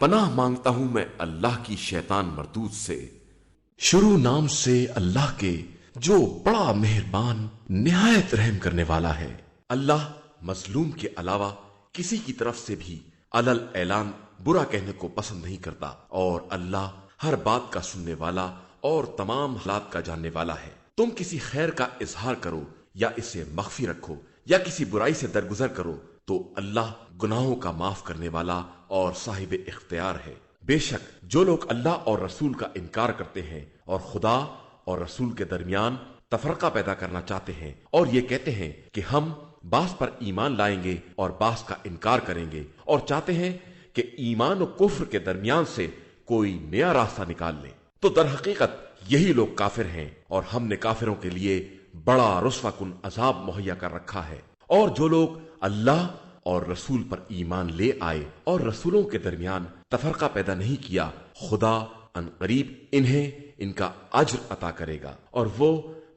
پناہ مانگتا ہوں میں اللہ کی شیطان مردود سے۔ شروع نام سے اللہ کے جو بڑا مہربان نہایت رحم کرنے والا ہے۔ اللہ مظلوم کے علاوہ کسی کی طرف سے بھی علل اعلان برا کہنے کو پسند نہیں کرتا، اور اللہ ہر بات کا سننے والا اور تمام حالات کا جاننے والا ہے۔ تم کسی خیر کا اظہار کرو یا اسے مخفی رکھو یا کسی برائی سے درگزر کرو تو اللہ گناہوں کا معاف کرنے والا اور صاحب اختیار ہے۔ بے شک جو لوگ اللہ اور رسول کا انکار کرتے ہیں اور خدا اور رسول کے درمیان تفرقہ پیدا کرنا چاہتے ہیں اور یہ کہتے ہیں کہ ہم بعض پر ایمان لائیں گے اور بعض کا انکار کریں گے، اور چاہتے ہیں کہ ایمان و کفر کے درمیان سے کوئی نیا راستہ نکال لیں، تو در حقیقت یہی لوگ کافر ہیں، اور ہم نے کافروں کے لیے بڑا رسوا کن عذاب مہیا کر رکھا ہے۔ اور جو لوگ اللہ اور رسول پر ایمان لے آئے اور رسولوں کے درمیان تفرقہ پیدا نہیں کیا، خدا ان قریب انہیں ان کا اجر عطا کرے گا، اور وہ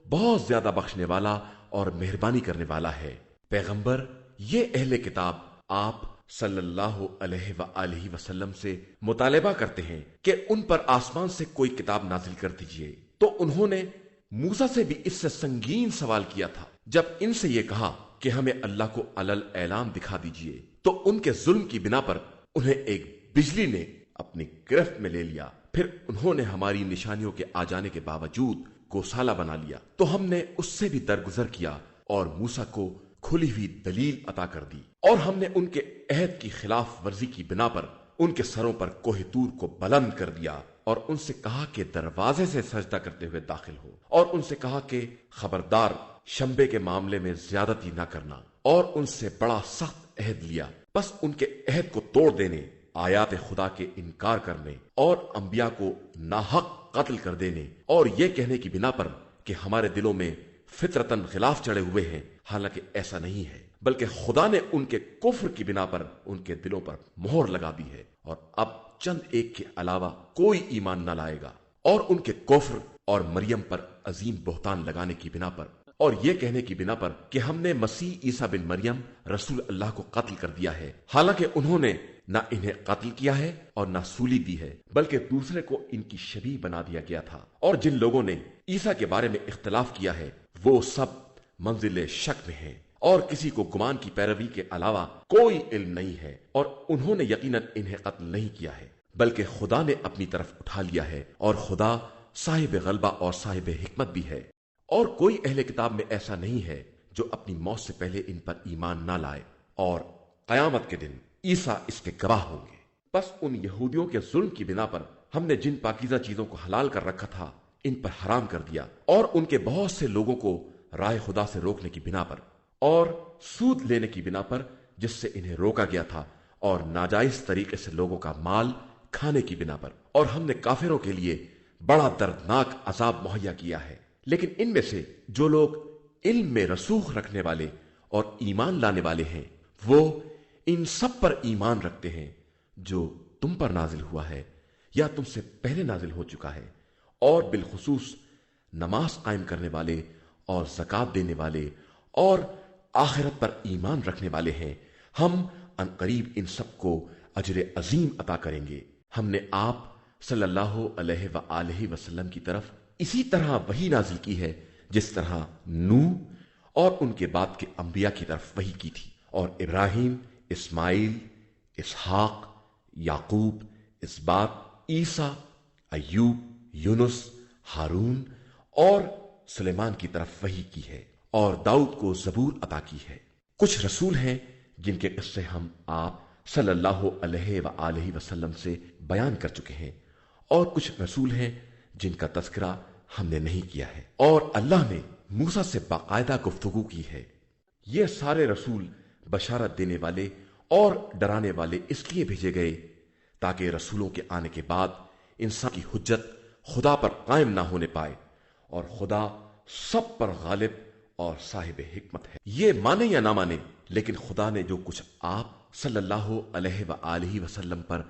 بہت زیادہ بخشنے والا اور مہربانی کرنے والا ہے۔ پیغمبر، یہ اہل کتاب آپ صلی اللہ علیہ وآلہ وسلم سے مطالبہ کرتے ہیں کہ ان پر آسمان سے کوئی کتاب نازل کر دیجئے، تو انہوں نے موسیٰ سے بھی اس سے سنگین سوال کیا تھا۔ جب ان سے یہ کہا کہ ہمیں اللہ کو علل اعلان دکھا دیجئے، تو ان کے ظلم کی بنا پر انہیں ایک بجلی نے اپنی گرفت میں لے لیا، پھر انہوں نے ہماری نشانیوں کے آ جانے کے باوجود گوسالہ بنا لیا، تو ہم نے اس سے بھی درگزر کیا اور موسیٰ کو کھلی ہوئی دلیل عطا کر دی، اور ہم نے ان کے عہد کی خلاف ورزی کی بنا پر ان کے سروں پر کوہ طور کو بلند کر دیا، اور ان سے کہا کہ دروازے سے سجدہ کرتے ہوئے داخل ہو، اور ان سے کہا کہ خبردار شنبے کے معاملے میں زیادتی نہ کرنا، اور ان سے بڑا سخت عہد لیا، بس ان کے عہد کو توڑ دینے، آیات خدا کے انکار کرنے اور انبیاء کو ناحق قتل کر دینے، اور یہ کہنے کی بنا پر کہ ہمارے دلوں میں فطرتاً غلاف چڑھے ہوئے ہیں، حالانکہ ایسا نہیں ہے، بلکہ خدا نے ان کے کفر کی بنا پر ان کے دلوں پر مہر لگا دی ہے، اور اب چند ایک کے علاوہ کوئی ایمان نہ لائے گا۔ اور ان کے کفر اور مریم پر عظیم بہتان لگانے کی بنا پر اور یہ کہنے کی بنا پر کہ ہم نے مسیح عیسیٰ بن مریم رسول اللہ کو قتل کر دیا ہے، حالانکہ انہوں نے نہ انہیں قتل کیا ہے اور نہ سولی دی ہے، بلکہ دوسرے کو ان کی شبیہ بنا دیا گیا تھا۔ اور جن لوگوں نے عیسیٰ کے بارے میں اختلاف کیا ہے وہ سب منزل شک میں ہیں، اور کسی کو گمان کی پیروی کے علاوہ کوئی علم نہیں ہے، اور انہوں نے یقیناً انہیں قتل نہیں کیا ہے، بلکہ خدا نے اپنی طرف اٹھا لیا ہے، اور خدا صاحب غلبہ اور صاحب حکمت بھی ہے۔ اور کوئی اہل کتاب میں ایسا نہیں ہے جو اپنی موت سے پہلے ان پر ایمان نہ لائے، اور قیامت کے دن عیسیٰ اس کے گواہ ہوں گے۔ بس ان یہودیوں کے ظلم کی بنا پر ہم نے جن پاکیزہ چیزوں کو حلال کر رکھا تھا ان پر حرام کر دیا، اور ان کے بہت سے لوگوں کو راہ خدا سے روکنے کی بنا پر اور سود لینے کی بنا پر جس سے انہیں روکا گیا تھا، اور ناجائز طریقے سے لوگوں کا مال کھانے کی بنا پر، اور ہم نے کافروں کے لیے بڑا دردناک عذاب مہیا کیا ہے۔ لیکن ان میں سے جو لوگ علم میں رسوخ رکھنے والے اور ایمان لانے والے ہیں وہ ان سب پر ایمان رکھتے ہیں جو تم پر نازل ہوا ہے یا تم سے پہلے نازل ہو چکا ہے، اور بالخصوص نماز قائم کرنے والے اور زکوٰۃ دینے والے اور آخرت پر ایمان رکھنے والے ہیں۔ ہم ان قریب ان سب کو اجر عظیم عطا کریں گے۔ ہم نے آپ صلی اللہ علیہ وآلہ وسلم کی طرف اسی طرح وحی نازل کی ہے جس طرح نوح اور ان کے بعد کے انبیاء کی طرف وحی کی تھی، اور ابراہیم، اسماعیل، اسحاق، یعقوب، اسباط، عیسیٰ، ایوب، یونس، ہارون اور سلیمان کی طرف وحی کی ہے، اور داؤد کو زبور عطا کی ہے۔ کچھ رسول ہیں جن کے قصے ہم آپ صلی اللہ علیہ وآلہ وسلم سے بیان کر چکے ہیں، اور کچھ رسول ہیں جن کا تذکرہ ہم نے نہیں کیا ہے، اور اللہ نے موسیٰ سے باقاعدہ گفتگو کی ہے۔ یہ سارے رسول بشارت دینے والے اور ڈرانے والے اس لیے بھیجے گئے تاکہ رسولوں کے آنے کے بعد انسان کی حجت خدا پر قائم نہ ہونے پائے، اور خدا سب پر غالب اور صاحب حکمت ہے۔ یہ مانے یا نہ مانے، لیکن خدا نے جو کچھ آپ صلی اللہ علیہ وآلہ وسلم پر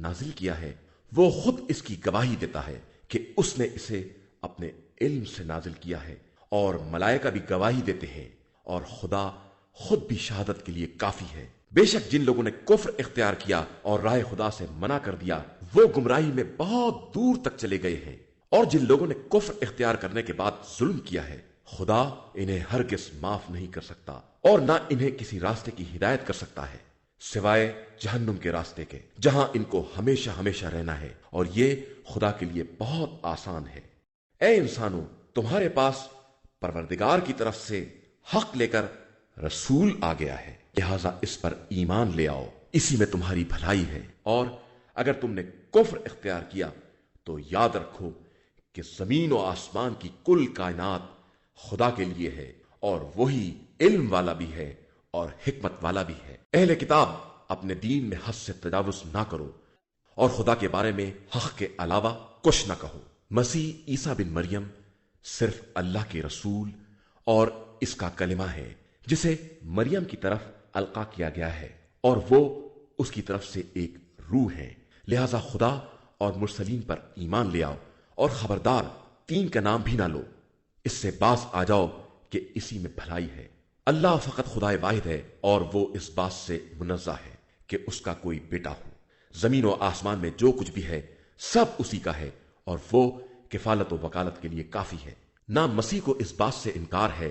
نازل کیا ہے وہ خود اس کی گواہی دیتا ہے کہ اس نے اسے اپنے علم سے نازل کیا ہے، اور ملائکہ بھی گواہی دیتے ہیں، اور خدا خود بھی شہادت کے لیے کافی ہے۔ بے شک جن لوگوں نے کفر اختیار کیا اور راہ خدا سے منع کر دیا وہ گمراہی میں بہت دور تک چلے گئے ہیں، اور جن لوگوں نے کفر اختیار کرنے کے بعد ظلم کیا ہے خدا انہیں ہرگز معاف نہیں کر سکتا اور نہ انہیں کسی راستے کی ہدایت کر سکتا ہے سوائے جہنم کے راستے کے، جہاں ان کو ہمیشہ ہمیشہ رہنا ہے، اور یہ خدا کے لیے بہت آسان ہے۔ اے انسانوں، تمہارے پاس پروردگار کی طرف سے حق لے کر رسول آ گیا ہے، لہذا اس پر ایمان لے آؤ، اسی میں تمہاری بھلائی ہے، اور اگر تم نے کفر اختیار کیا تو یاد رکھو کہ زمین و آسمان کی کل کائنات خدا کے لیے ہے، اور وہی علم والا بھی ہے اور حکمت والا بھی ہے۔ اہل کتاب، اپنے دین میں حد سے تجاوز نہ کرو اور خدا کے بارے میں حق کے علاوہ کچھ نہ کہو۔ مسیح عیسیٰ بن مریم صرف اللہ کے رسول اور اس کا کلمہ ہے جسے مریم کی طرف القا کیا گیا ہے، اور وہ اس کی طرف سے ایک روح ہے، لہذا خدا اور مرسلین پر ایمان لے آؤ، اور خبردار تین کا نام بھی نہ لو، اس سے باز آ جاؤ کہ اسی میں بھلائی ہے۔ اللہ فقط خدا واحد ہے، اور وہ اس بات سے منزہ ہے کہ اس کا کوئی بیٹا ہو۔ زمین و آسمان میں جو کچھ بھی ہے سب اسی کا ہے، اور وہ کفالت و وکالت کے لیے کافی ہے۔ نہ مسیح کو اس بات سے انکار ہے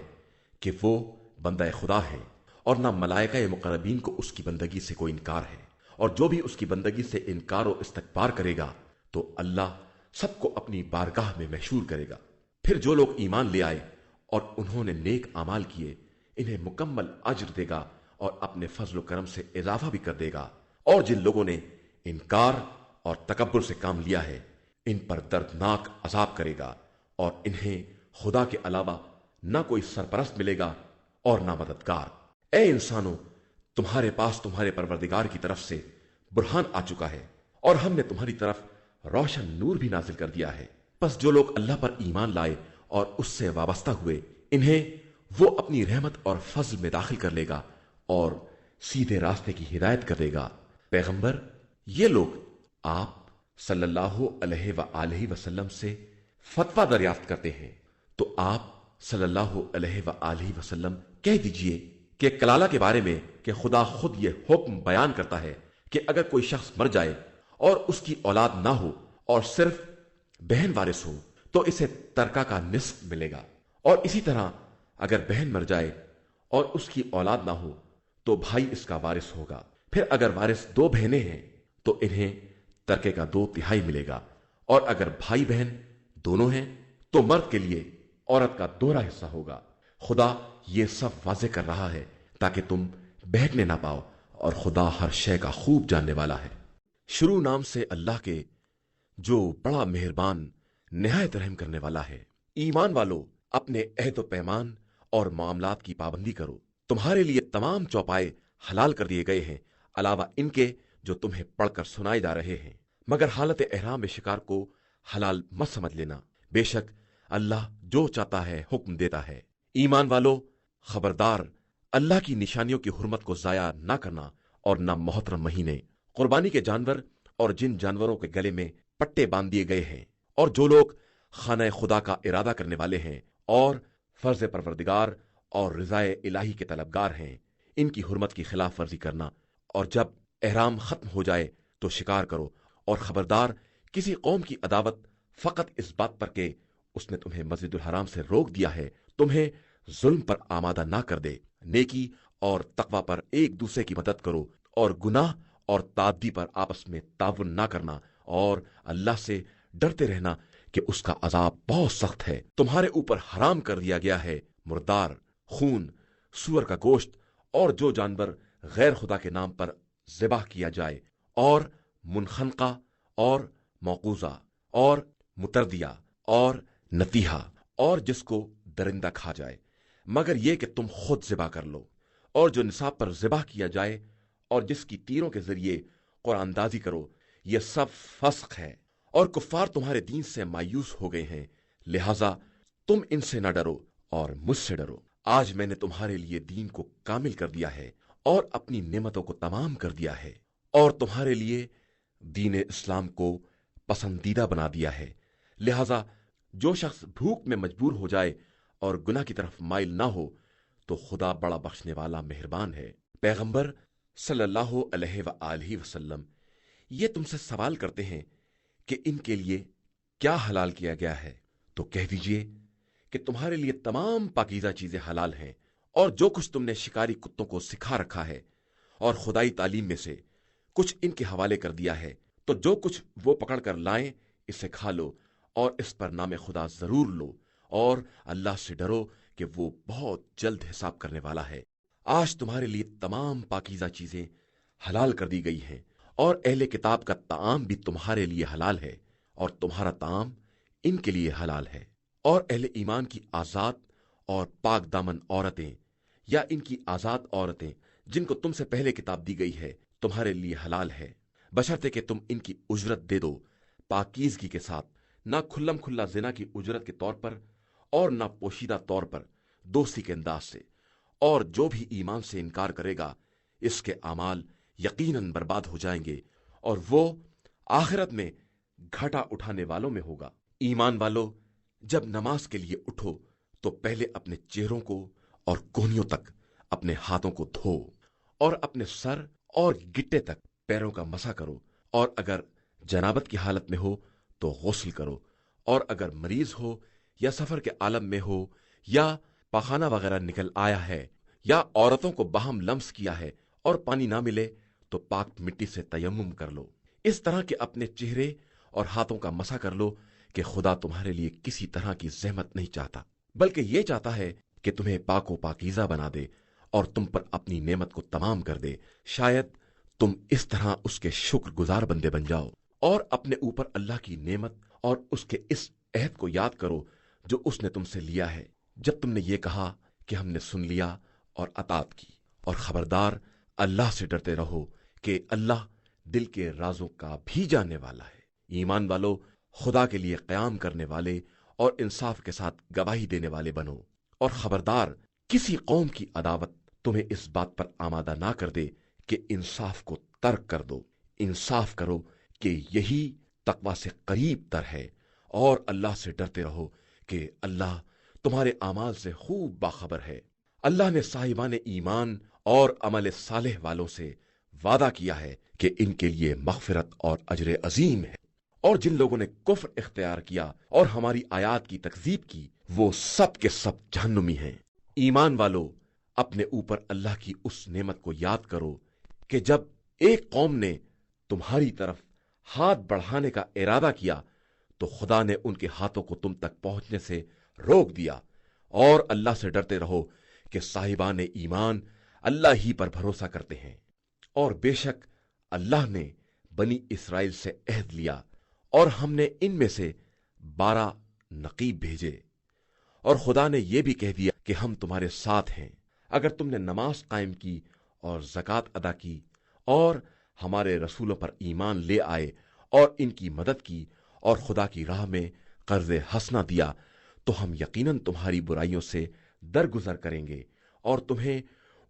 کہ وہ بندہ خدا ہے، اور نہ ملائکہ مقربین کو اس کی بندگی سے کوئی انکار ہے، اور جو بھی اس کی بندگی سے انکار و استکبار کرے گا تو اللہ سب کو اپنی بارگاہ میں محشور کرے گا۔ پھر جو لوگ ایمان لے آئے اور انہوں نے نیک اعمال کیے انہیں مکمل اجر دے گا اور اپنے فضل و کرم سے اضافہ بھی کر دے گا، اور جن لوگوں نے انکار اور تکبر سے کام لیا ہے ان پر دردناک عذاب کرے گا، اور انہیں خدا کے علاوہ نہ کوئی سرپرست ملے گا اور نہ مددگار۔ اے انسانوں، تمہارے پاس تمہارے پروردگار کی طرف سے برہان آ چکا ہے، اور ہم نے تمہاری طرف روشن نور بھی نازل کر دیا ہے، پس جو لوگ اللہ پر ایمان لائے اور اس سے وابستہ ہوئے انہیں وہ اپنی رحمت اور فضل میں داخل کر لے گا اور سیدھے راستے کی ہدایت کر دے گا۔ پیغمبر، یہ لوگ آپ صلی اللہ علیہ وآلہ وسلم سے فتویٰ دریافت کرتے ہیں، تو آپ صلی اللہ علیہ وآلہ وسلم کہہ دیجئے کہ کلالہ کے بارے میں کہ خدا خود یہ حکم بیان کرتا ہے کہ اگر کوئی شخص مر جائے اور اس کی اولاد نہ ہو اور صرف بہن وارث ہو تو اسے ترکہ کا نصف ملے گا، اور اسی طرح اگر بہن مر جائے اور اس کی اولاد نہ ہو تو بھائی اس کا وارث ہوگا۔ پھر اگر وارث دو بہنیں ہیں تو انہیں ترکے کا 2/3 ملے گا، اور اگر بھائی بہن دونوں ہیں تو مرد کے لیے عورت کا دوہرا حصہ ہوگا۔ خدا یہ سب واضح کر رہا ہے تاکہ تم بہکنے نہ پاؤ، اور خدا ہر شے کا خوب جاننے والا ہے۔ شروع نام سے اللہ کے جو بڑا مہربان نہایت رحم کرنے والا ہے۔ ایمان والو، اپنے عہد و پیمان اور معاملات کی پابندی کرو۔ تمہارے لیے تمام چوپائے حلال کر دیے گئے ہیں، علاوہ ان کے جو تمہیں پڑھ کر سنائے جا رہے ہیں، مگر حالت احرام میں شکار کو حلال مت سمجھ لینا، بے شک اللہ جو چاہتا ہے حکم دیتا ہے۔ ایمان والو، خبردار، اللہ کی نشانیوں کی حرمت کو ضائع نہ کرنا، اور نہ محترم مہینے، قربانی کے جانور اور جن جانوروں کے گلے میں پٹے باندھ دیے گئے ہیں، اور جو لوگ خانہ خدا کا ارادہ کرنے والے ہیں اور فرض پروردگار اور رضائے الہی کے طلبگار ہیں، ان کی حرمت کی خلاف ورزی کرنا، اور جب احرام ختم ہو جائے تو شکار کرو، اور خبردار کسی قوم کی عداوت فقط اس بات پر کہ اس نے تمہیں مسجد الحرام سے روک دیا ہے تمہیں ظلم پر آمادہ نہ کر دے۔ نیکی اور تقوی پر ایک دوسرے کی مدد کرو، اور گناہ اور تعدی پر آپس میں تعاون نہ کرنا، اور اللہ سے ڈرتے رہنا کہ اس کا عذاب بہت سخت ہے۔ تمہارے اوپر حرام کر دیا گیا ہے مردار، خون، سور کا گوشت، اور جو جانور غیر خدا کے نام پر ذبح کیا جائے، اور منخنقہ اور موقوذہ اور متردیہ اور نتیحہ، اور جس کو درندہ کھا جائے، مگر یہ کہ تم خود ذبح کر لو، اور جو نصاب پر ذبح کیا جائے اور جس کی تیروں کے ذریعے قرآن اندازی کرو، یہ سب فسق ہے، اور کفار تمہارے دین سے مایوس ہو گئے ہیں، لہذا تم ان سے نہ ڈرو اور مجھ سے ڈرو۔ آج میں نے تمہارے لیے دین کو کامل کر دیا ہے اور اپنی نعمتوں کو تمام کر دیا ہے، اور تمہارے لیے دین اسلام کو پسندیدہ بنا دیا ہے، لہذا جو شخص بھوک میں مجبور ہو جائے اور گناہ کی طرف مائل نہ ہو تو خدا بڑا بخشنے والا مہربان ہے۔ پیغمبر، صلی اللہ علیہ وآلہ وسلم یہ تم سے سوال کرتے ہیں کہ ان کے لیے کیا حلال کیا گیا ہے، تو کہہ دیجئے کہ تمہارے لیے تمام پاکیزہ چیزیں حلال ہیں، اور جو کچھ تم نے شکاری کتوں کو سکھا رکھا ہے اور خدائی تعلیم میں سے کچھ ان کے حوالے کر دیا ہے، تو جو کچھ وہ پکڑ کر لائیں اسے کھا لو اور اس پر نام خدا ضرور لو، اور اللہ سے ڈرو کہ وہ بہت جلد حساب کرنے والا ہے۔ آج تمہارے لیے تمام پاکیزہ چیزیں حلال کر دی گئی ہیں، اور اہل کتاب کا طعام بھی تمہارے لیے حلال ہے، اور تمہارا طعام ان کے لیے حلال ہے۔ اور اہل ایمان کی آزاد اور پاک دامن عورتیں یا ان کی آزاد عورتیں جن کو تم سے پہلے کتاب دی گئی ہے تمہارے لیے حلال ہے، بشرطے کہ تم ان کی اجرت دے دو پاکیزگی کے ساتھ، نہ کھلم کھلا زنا کی اجرت کے طور پر اور نہ پوشیدہ طور پر دوستی کے انداز سے۔ اور جو بھی ایمان سے انکار کرے گا اس کے اعمال یقیناً برباد ہو جائیں گے، اور وہ آخرت میں گھاٹا اٹھانے والوں میں ہوگا۔ ایمان والو، جب نماز کے لیے اٹھو تو پہلے اپنے چہروں کو اور کونیوں تک اپنے ہاتھوں کو دھو، اور اپنے سر اور گٹے تک پیروں کا مسح کرو، اور اگر جنابت کی حالت میں ہو تو غسل کرو، اور اگر مریض ہو یا سفر کے عالم میں ہو یا پخانہ وغیرہ نکل آیا ہے یا عورتوں کو باہم لمس کیا ہے اور پانی نہ ملے تو پاک مٹی سے تیمم کر لو، اس طرح کہ اپنے چہرے اور ہاتھوں کا مسح کر لو کہ خدا تمہارے لیے کسی طرح کی زحمت نہیں چاہتا، بلکہ یہ چاہتا ہے کہ تمہیں پاک و پاکیزہ بنا دے اور تم پر اپنی نعمت کو تمام کر دے، شاید تم اس طرح اس کے شکر گزار بندے بن جاؤ۔ اور اپنے اوپر اللہ کی نعمت اور اس کے اس عہد کو یاد کرو جو اس نے تم سے لیا ہے جب تم نے یہ کہا کہ ہم نے سن لیا اور اطاعت کی، اور خبردار اللہ سے ڈرتے رہو کہ اللہ دل کے رازوں کا بھی جاننے والا ہے۔ ایمان والو، خدا کے لیے قیام کرنے والے اور انصاف کے ساتھ گواہی دینے والے بنو، اور خبردار کسی قوم کی عداوت تمہیں اس بات پر آمادہ نہ کر دے کہ انصاف کو ترک کر دو۔ انصاف کرو کہ یہی تقوی سے قریب تر ہے، اور اللہ سے ڈرتے رہو کہ اللہ تمہارے اعمال سے خوب باخبر ہے۔ اللہ نے صاحبان ایمان اور عمل صالح والوں سے وعدہ کیا ہے کہ ان کے لیے مغفرت اور اجر عظیم ہے، اور جن لوگوں نے کفر اختیار کیا اور ہماری آیات کی تکذیب کی وہ سب کے سب جہنمی ہیں۔ ایمان والو، اپنے اوپر اللہ کی اس نعمت کو یاد کرو کہ جب ایک قوم نے تمہاری طرف ہاتھ بڑھانے کا ارادہ کیا تو خدا نے ان کے ہاتھوں کو تم تک پہنچنے سے روک دیا، اور اللہ سے ڈرتے رہو کہ صاحبان ایمان اللہ ہی پر بھروسہ کرتے ہیں۔ اور بے شک اللہ نے بنی اسرائیل سے عہد لیا، اور ہم نے ان میں سے 12 نقیب بھیجے، اور خدا نے یہ بھی کہہ دیا کہ ہم تمہارے ساتھ ہیں اگر تم نے نماز قائم کی اور زکوٰۃ ادا کی اور ہمارے رسولوں پر ایمان لے آئے اور ان کی مدد کی اور خدا کی راہ میں قرض حسنہ دیا، تو ہم یقیناً تمہاری برائیوں سے درگزر کریں گے اور تمہیں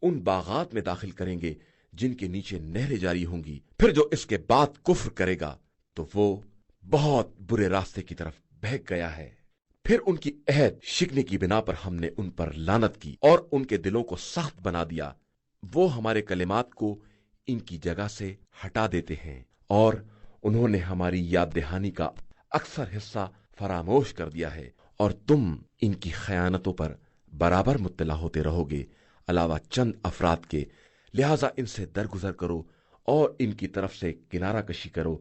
ان باغات میں داخل کریں گے جن کے نیچے نہریں جاری ہوں گی۔ پھر جو اس کے بعد کفر کرے گا تو وہ بہت برے راستے کی طرف بہک گیا ہے۔ پھر ان کی عہد شکنے کی بنا پر ہم نے ان پر لعنت کی اور ان کے دلوں کو سخت بنا دیا، وہ ہمارے کلمات کو ان کی جگہ سے ہٹا دیتے ہیں، اور انہوں نے ہماری یاد دہانی کا اکثر حصہ فراموش کر دیا ہے، اور تم ان کی خیانتوں پر برابر مطلع ہوتے رہو گے علاوہ چند افراد کے، لہذا ان سے درگزر کرو اور ان کی طرف سے کنارہ کشی کرو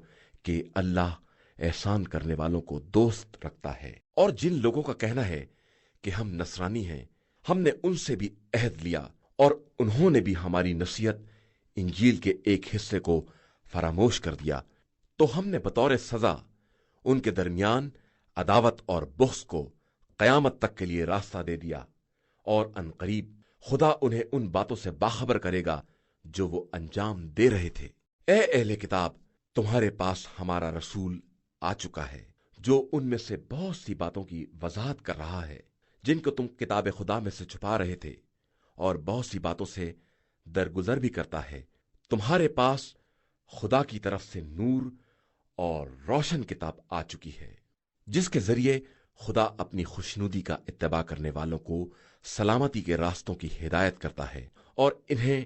کہ اللہ احسان کرنے والوں کو دوست رکھتا ہے۔ اور جن لوگوں کا کہنا ہے کہ ہم نصرانی ہیں، ہم نے ان سے بھی عہد لیا اور انہوں نے بھی ہماری نصیحت انجیل کے ایک حصے کو فراموش کر دیا، تو ہم نے بطور سزا ان کے درمیان عداوت اور بغض کو قیامت تک کے لیے راستہ دے دیا، اور عنقریب خدا انہیں ان باتوں سے باخبر کرے گا جو وہ انجام دے رہے تھے۔ اے اہل کتاب، تمہارے پاس ہمارا رسول آ چکا ہے جو ان میں سے بہت سی باتوں کی وضاحت کر رہا ہے جن کو تم کتاب خدا میں سے چھپا رہے تھے، اور بہت سی باتوں سے درگزر بھی کرتا ہے۔ تمہارے پاس خدا کی طرف سے نور اور روشن کتاب آ چکی ہے جس کے ذریعے خدا اپنی خوشنودی کا اتباع کرنے والوں کو سلامتی کے راستوں کی ہدایت کرتا ہے اور انہیں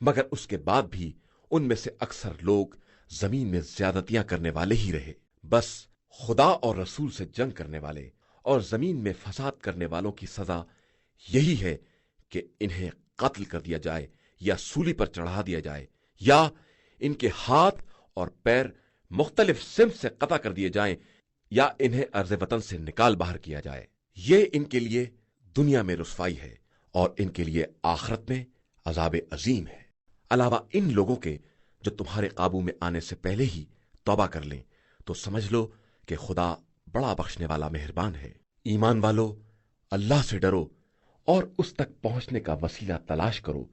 مگر اس کے بعد بھی ان میں سے اکثر لوگ زمین میں زیادتیاں کرنے والے ہی رہے۔ بس خدا اور رسول سے جنگ کرنے والے اور زمین میں فساد کرنے والوں کی سزا یہی ہے کہ انہیں قتل کر دیا جائے یا سولی پر چڑھا دیا جائے، یا ان کے ہاتھ اور پیر مختلف سمت سے قطع کر دیے جائیں، یا انہیں ارض وطن سے نکال باہر کیا جائے۔ یہ ان کے لیے دنیا میں رسوائی ہے اور ان کے لیے آخرت میں عذاب عظیم ہے۔ علاوہ ان لوگوں کے جو تمہارے قابو میں آنے سے پہلے ہی توبہ کر لیں تو سمجھ لو کہ خدا بڑا بخشنے والا مہربان ہے۔ ایمان والو، اللہ سے ڈرو اور اس تک پہنچنے کا وسیلہ تلاش کرو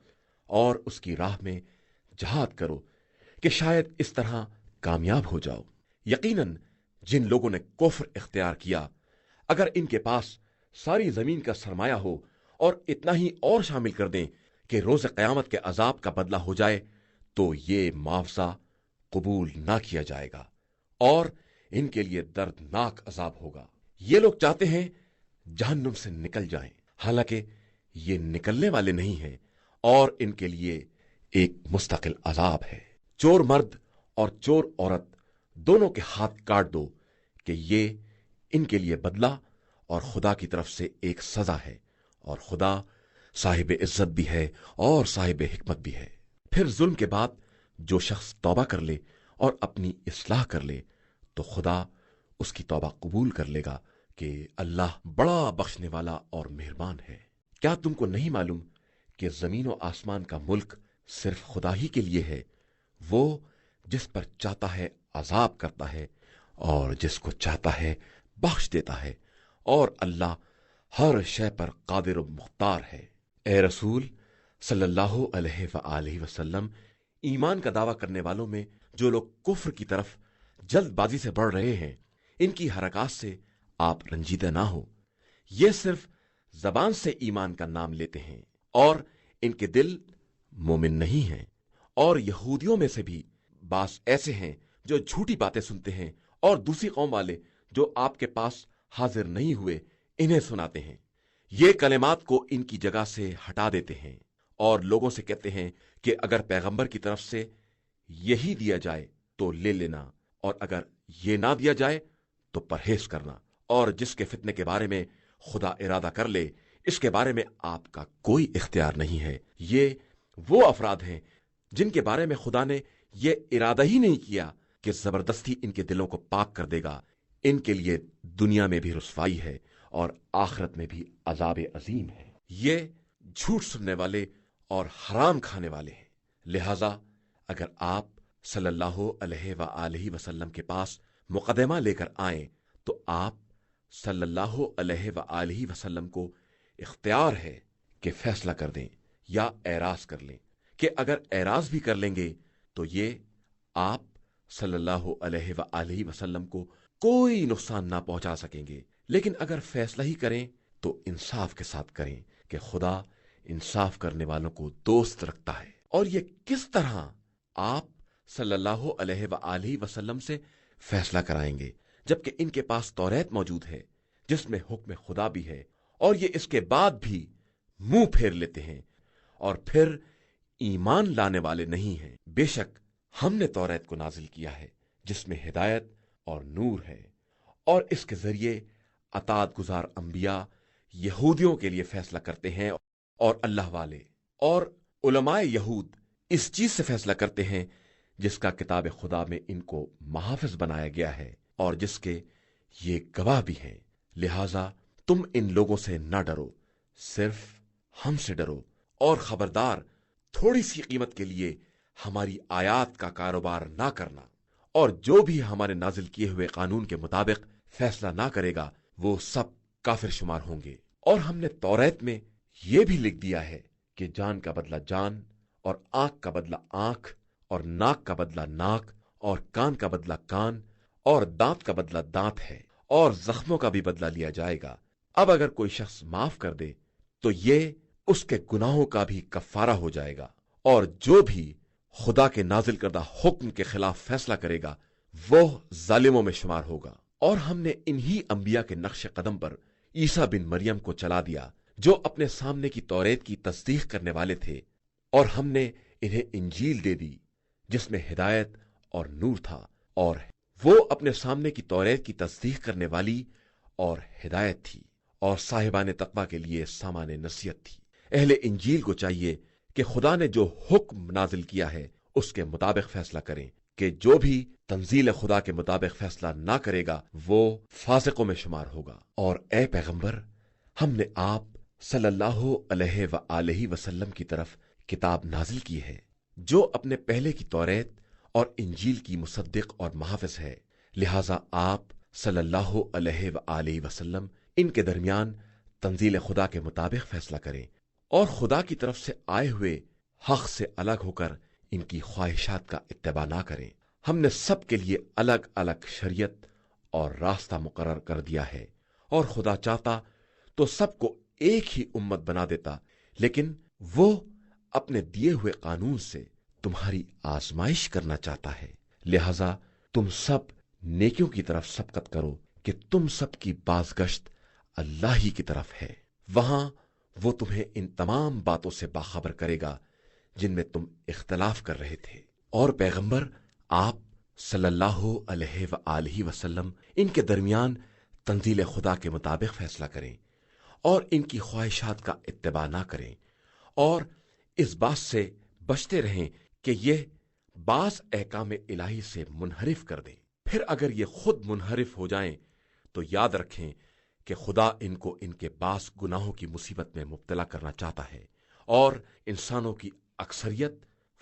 اور اس کی راہ میں جہاد کرو کہ شاید اس طرح کامیاب ہو جاؤ۔ یقیناً جن لوگوں نے کفر اختیار کیا، اگر ان کے پاس ساری زمین کا سرمایہ ہو اور اتنا ہی اور شامل کر دیں کہ روز قیامت کے عذاب کا بدلہ ہو جائے، تو یہ معاوضہ قبول نہ کیا جائے گا اور ان کے لیے دردناک عذاب ہوگا۔ یہ لوگ چاہتے ہیں جہنم سے نکل جائیں، حالانکہ یہ نکلنے والے نہیں ہیں اور ان کے لیے ایک مستقل عذاب ہے۔ چور مرد اور چور عورت دونوں کے ہاتھ کاٹ دو کہ یہ ان کے لیے بدلہ اور خدا کی طرف سے ایک سزا ہے، اور خدا صاحب عزت بھی ہے اور صاحب حکمت بھی ہے۔ پھر ظلم کے بعد جو شخص توبہ کر لے اور اپنی اصلاح کر لے تو خدا اس کی توبہ قبول کر لے گا کہ اللہ بڑا بخشنے والا اور مہربان ہے۔ کیا تم کو نہیں معلوم کہ زمین و آسمان کا ملک صرف خدا ہی کے لیے ہے؟ وہ جس پر چاہتا ہے عذاب کرتا ہے اور جس کو چاہتا ہے بخش دیتا ہے، اور اللہ ہر شے پر قادر و مختار ہے۔ اے رسول صلی اللہ علیہ وآلہ وسلم، ایمان کا دعویٰ کرنے والوں میں جو لوگ کفر کی طرف جلد بازی سے بڑھ رہے ہیں، ان کی حرکات سے آپ رنجیدہ نہ ہو۔ یہ صرف زبان سے ایمان کا نام لیتے ہیں اور ان کے دل مومن نہیں ہیں۔ اور یہودیوں میں سے بھی بعض ایسے ہیں جو جھوٹی باتیں سنتے ہیں اور دوسری قوم والے جو آپ کے پاس حاضر نہیں ہوئے انہیں سناتے ہیں۔ یہ کلمات کو ان کی جگہ سے ہٹا دیتے ہیں اور لوگوں سے کہتے ہیں کہ اگر پیغمبر کی طرف سے یہی دیا جائے تو لے لینا، اور اگر یہ نہ دیا جائے تو پرہیز کرنا، اور جس کے فتنے کے بارے میں خدا ارادہ کر لے اس کے بارے میں آپ کا کوئی اختیار نہیں ہے۔ یہ وہ افراد ہیں جن کے بارے میں خدا نے یہ ارادہ ہی نہیں کیا کہ زبردستی ان کے دلوں کو پاک کر دے گا۔ ان کے لیے دنیا میں بھی رسوائی ہے اور آخرت میں بھی عذاب عظیم ہے۔ یہ جھوٹ سننے والے اور حرام کھانے والے ہیں، لہذا اگر آپ صلی اللہ علیہ وآلہ وسلم کے پاس مقدمہ لے کر آئیں تو آپ صلی اللہ علیہ وآلہ وسلم کو اختیار ہے کہ فیصلہ کر دیں یا اعراض کر لیں، کہ اگر اعراض بھی کر لیں گے تو یہ آپ صلی اللہ علیہ وآلہ وسلم کو کوئی نقصان نہ پہنچا سکیں گے، لیکن اگر فیصلہ ہی کریں تو انصاف کے ساتھ کریں کہ خدا انصاف کرنے والوں کو دوست رکھتا ہے۔ اور یہ کس طرح آپ صلی اللہ علیہ وآلہ وسلم سے فیصلہ کرائیں گے جبکہ ان کے پاس توریت موجود ہے جس میں حکم خدا بھی ہے، اور یہ اس کے بعد بھی منہ پھیر لیتے ہیں اور پھر ایمان لانے والے نہیں ہیں۔ بے شک ہم نے توریت کو نازل کیا ہے جس میں ہدایت اور نور ہے، اور اس کے ذریعے اطاعت گزار انبیاء یہودیوں کے لیے فیصلہ کرتے ہیں، اور اللہ والے اور علماء یہود اس چیز سے فیصلہ کرتے ہیں جس کا کتاب خدا میں ان کو محافظ بنایا گیا ہے اور جس کے یہ گواہ بھی ہیں۔ لہذا تم ان لوگوں سے نہ ڈرو، صرف ہم سے ڈرو، اور خبردار تھوڑی سی قیمت کے لیے ہماری آیات کا کاروبار نہ کرنا، اور جو بھی ہمارے نازل کیے ہوئے قانون کے مطابق فیصلہ نہ کرے گا وہ سب کافر شمار ہوں گے۔ اور ہم نے توریت میں یہ بھی لکھ دیا ہے کہ جان کا بدلہ جان، اور آنکھ کا بدلہ آنکھ، اور ناک کا بدلہ ناک، اور کان کا بدلہ کان، اور دانت کا بدلہ دانت ہے، اور زخموں کا بھی بدلہ لیا جائے گا۔ اب اگر کوئی شخص معاف کر دے تو یہ اس کے گناہوں کا بھی کفارہ ہو جائے گا، اور جو بھی خدا کے نازل کردہ حکم کے خلاف فیصلہ کرے گا وہ ظالموں میں شمار ہوگا۔ اور ہم نے انہی انبیاء کے نقش قدم پر عیسیٰ بن مریم کو چلا دیا جو اپنے سامنے کی توریت کی تصدیق کرنے والے تھے، اور ہم نے انہیں انجیل دے دی جس میں ہدایت اور نور تھا، اور وہ اپنے سامنے کی توریت کی تصدیق کرنے والی اور ہدایت تھی، اور صاحبان تقوی کے لیے سامان نصیحت تھی۔ اہل انجیل کو چاہیے کہ خدا نے جو حکم نازل کیا ہے اس کے مطابق فیصلہ کریں، کہ جو بھی تنزیل خدا کے مطابق فیصلہ نہ کرے گا وہ فاسقوں میں شمار ہوگا۔ اور اے پیغمبر، ہم نے آپ صلی اللہ علیہ وآلہ وسلم کی طرف کتاب نازل کی ہے جو اپنے پہلے کی توریت اور انجیل کی مصدق اور محافظ ہے، لہذا آپ صلی اللہ علیہ وآلہ وسلم ان کے درمیان تنزیل خدا کے مطابق فیصلہ کریں، اور خدا کی طرف سے آئے ہوئے حق سے الگ ہو کر ان کی خواہشات کا اتباع نہ کریں۔ ہم نے سب کے لیے الگ الگ شریعت اور راستہ مقرر کر دیا ہے، اور خدا چاہتا تو سب کو ایک ہی امت بنا دیتا، لیکن وہ اپنے دیے ہوئے قانون سے تمہاری آزمائش کرنا چاہتا ہے، لہذا تم سب نیکیوں کی طرف سبقت کرو کہ تم سب کی بازگشت اللہ ہی کی طرف ہے، وہاں وہ تمہیں ان تمام باتوں سے باخبر کرے گا جن میں تم اختلاف کر رہے تھے۔ اور پیغمبر آپ صلی اللہ علیہ وآلہ وسلم ان کے درمیان تنزیل خدا کے مطابق فیصلہ کریں اور ان کی خواہشات کا اتباع نہ کریں، اور اس بات سے بچتے رہیں کہ یہ بعض احکام الہی سے منحرف کر دیں۔ پھر اگر یہ خود منحرف ہو جائیں تو یاد رکھیں کہ خدا ان کو ان کے بعض گناہوں کی مصیبت میں مبتلا کرنا چاہتا ہے، اور انسانوں کی اکثریت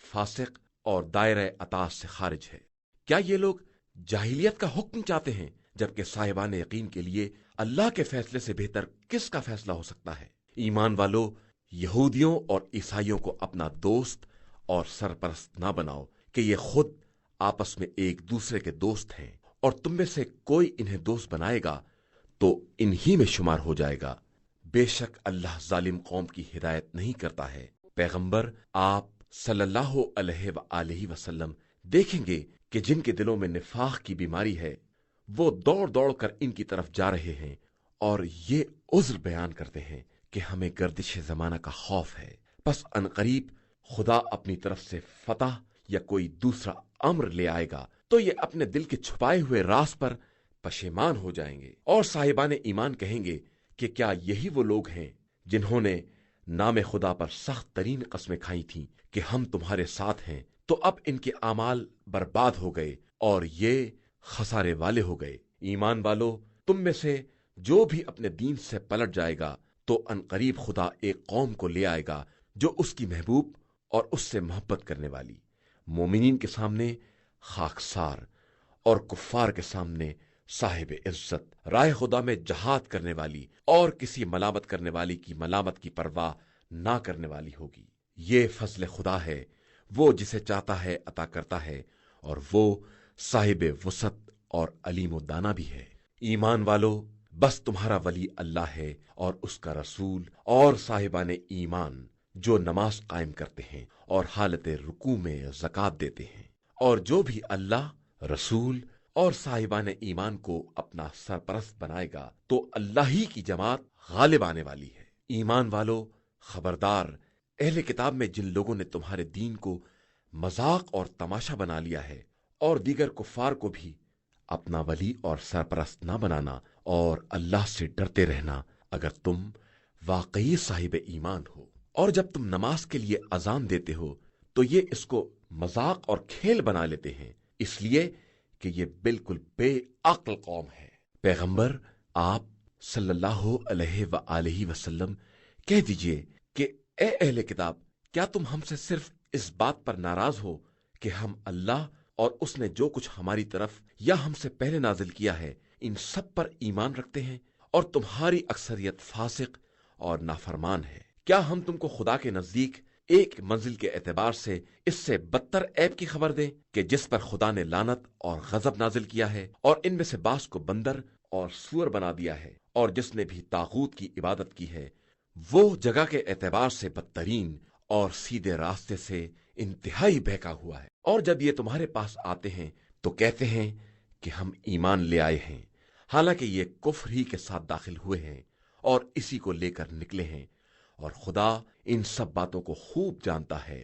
فاسق اور دائرہ اطاعت سے خارج ہے۔ کیا یہ لوگ جاہلیت کا حکم چاہتے ہیں، جبکہ صاحبان یقین کے لیے اللہ کے فیصلے سے بہتر کس کا فیصلہ ہو سکتا ہے؟ ایمان والو، یہودیوں اور عیسائیوں کو اپنا دوست اور سرپرست نہ بناؤ کہ یہ خود آپس میں ایک دوسرے کے دوست ہیں، اور تم میں سے کوئی انہیں دوست بنائے گا تو انہی میں شمار ہو جائے گا۔ بے شک اللہ ظالم قوم کی ہدایت نہیں کرتا ہے۔ پیغمبر آپ صلی اللہ علیہ وآلہ وسلم دیکھیں گے کہ جن کے دلوں میں نفاق کی بیماری ہے وہ دوڑ دوڑ کر ان کی طرف جا رہے ہیں، اور یہ عذر بیان کرتے ہیں کہ ہمیں گردش زمانہ کا خوف ہے، پس عنقریب خدا اپنی طرف سے فتح یا کوئی دوسرا امر لے آئے گا تو یہ اپنے دل کے چھپائے ہوئے راز پر پشیمان ہو جائیں گے، اور صاحبان ایمان کہیں گے کہ کیا یہی وہ لوگ ہیں جنہوں نے نام خدا پر سخت ترین قسمیں کھائی تھیں کہ ہم تمہارے ساتھ ہیں، تو اب ان کے اعمال برباد ہو گئے اور یہ خسارے والے ہو گئے۔ ایمان والو، تم میں سے جو بھی اپنے دین سے پلٹ جائے گا تو عنقریب خدا ایک قوم کو لے آئے گا جو اس کی محبوب اور اس سے محبت کرنے والی، مومنین کے سامنے خاکسار اور کفار کے سامنے صاحب عزت، راہ خدا میں جہاد کرنے والی اور کسی ملامت کرنے والی کی ملامت کی پرواہ نہ کرنے والی ہوگی۔ یہ فضل خدا ہے، وہ جسے چاہتا ہے عطا کرتا ہے، اور وہ صاحب وسعت اور علیم و دانا بھی ہے۔ ایمان والو، بس تمہارا ولی اللہ ہے اور اس کا رسول اور صاحبان ایمان جو نماز قائم کرتے ہیں اور حالت رکوع میں زکوٰۃ دیتے ہیں، اور جو بھی اللہ، رسول اور صاحبان ایمان کو اپنا سرپرست بنائے گا تو اللہ ہی کی جماعت غالب آنے والی ہے۔ ایمان والو، خبردار، اہل کتاب میں جن لوگوں نے تمہارے دین کو مذاق اور تماشا بنا لیا ہے، اور دیگر کفار کو بھی اپنا ولی اور سرپرست نہ بنانا، اور اللہ سے ڈرتے رہنا اگر تم واقعی صاحب ایمان ہو۔ اور جب تم نماز کے لیے اذان دیتے ہو تو یہ اس کو مذاق اور کھیل بنا لیتے ہیں، اس لیے کہ یہ بالکل بے عقل قوم ہے۔ پیغمبر آپ صلی اللہ علیہ وآلہ وسلم کہہ دیجئے کہ اے اہل کتاب، کیا تم ہم سے صرف اس بات پر ناراض ہو کہ ہم اللہ اور اس نے جو کچھ ہماری طرف یا ہم سے پہلے نازل کیا ہے ان سب پر ایمان رکھتے ہیں، اور تمہاری اکثریت فاسق اور نافرمان ہے؟ کیا ہم تم کو خدا کے نزدیک ایک منزل کے اعتبار سے اس سے بدتر عیب کی خبر دیں کہ جس پر خدا نے لعنت اور غضب نازل کیا ہے، اور ان میں سے بعض کو بندر اور سور بنا دیا ہے، اور جس نے بھی طاغوت کی عبادت کی ہے وہ جگہ کے اعتبار سے بدترین اور سیدھے راستے سے انتہائی بہکا ہوا ہے۔ اور جب یہ تمہارے پاس آتے ہیں تو کہتے ہیں کہ ہم ایمان لے آئے ہیں، حالانکہ یہ کفر ہی کے ساتھ داخل ہوئے ہیں اور اسی کو لے کر نکلے ہیں، اور خدا ان سب باتوں کو خوب جانتا ہے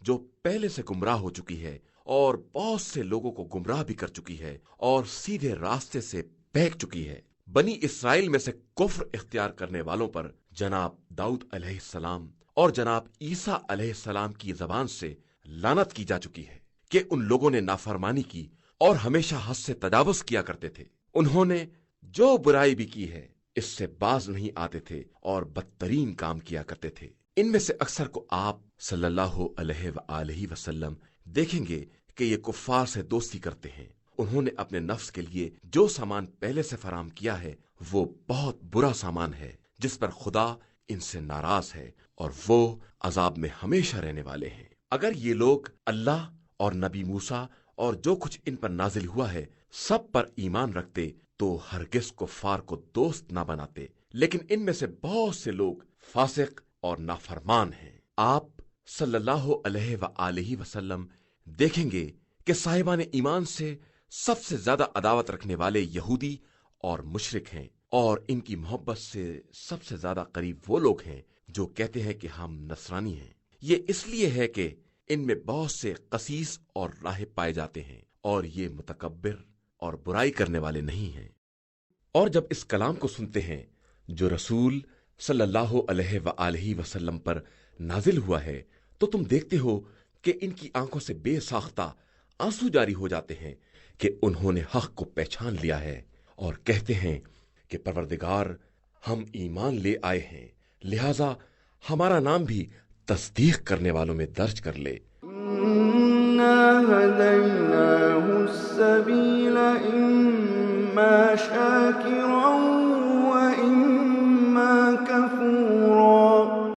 جو پہلے سے گمراہ ہو چکی ہے اور بہت سے لوگوں کو گمراہ بھی کر چکی ہے اور سیدھے راستے سے بہک چکی ہے۔ بنی اسرائیل میں سے کفر اختیار کرنے والوں پر جناب داؤد علیہ السلام اور جناب عیسیٰ علیہ السلام کی زبان سے لعنت کی جا چکی ہے کہ ان لوگوں نے نافرمانی کی اور ہمیشہ حد سے تجاوز کیا کرتے تھے۔ انہوں نے جو برائی بھی کی ہے اس سے باز نہیں آتے تھے اور بدترین کام کیا کرتے تھے۔ ان میں سے اکثر کو آپ صلی اللہ علیہ وآلہ وسلم دیکھیں گے کہ یہ کفار سے دوستی کرتے ہیں۔ انہوں نے اپنے نفس کے لیے جو سامان پہلے سے فراہم کیا ہے وہ بہت برا سامان ہے جس پر خدا ان سے ناراض ہے اور وہ عذاب میں ہمیشہ رہنے والے ہیں۔ اگر یہ لوگ اللہ اور نبی موسیٰ اور جو کچھ ان پر نازل ہوا ہے سب پر ایمان رکھتے تو ہرگز کفار کو دوست نہ بناتے، لیکن ان میں سے بہت سے لوگ فاسق اور نافرمان ہیں۔ آپ صلی اللہ علیہ وآلہ وسلم دیکھیں گے کہ صاحبان ایمان سے سب سے زیادہ عداوت رکھنے والے یہودی اور مشرک ہیں، اور ان کی محبت سے سب سے زیادہ قریب وہ لوگ ہیں جو کہتے ہیں کہ ہم نصرانی ہیں۔ یہ اس لیے ہے کہ ان میں بہت سے قسیس اور راہب پائے جاتے ہیں اور یہ متکبر اور برائی کرنے والے نہیں ہیں۔ اور جب اس کلام کو سنتے ہیں جو رسول صلی اللہ علیہ وآلہ وسلم پر نازل ہوا ہے تو تم دیکھتے ہو کہ ان کی آنکھوں سے بے ساختہ آنسو جاری ہو جاتے ہیں کہ انہوں نے حق کو پہچان لیا ہے اور کہتے ہیں کہ پروردگار ہم ایمان لے آئے ہیں، لہذا ہمارا نام بھی تصدیق کرنے والوں میں درج کر لے۔ إِنَّا هَدَيْنَاهُ السَّبِيلَ إِمَّا شَاكِرًا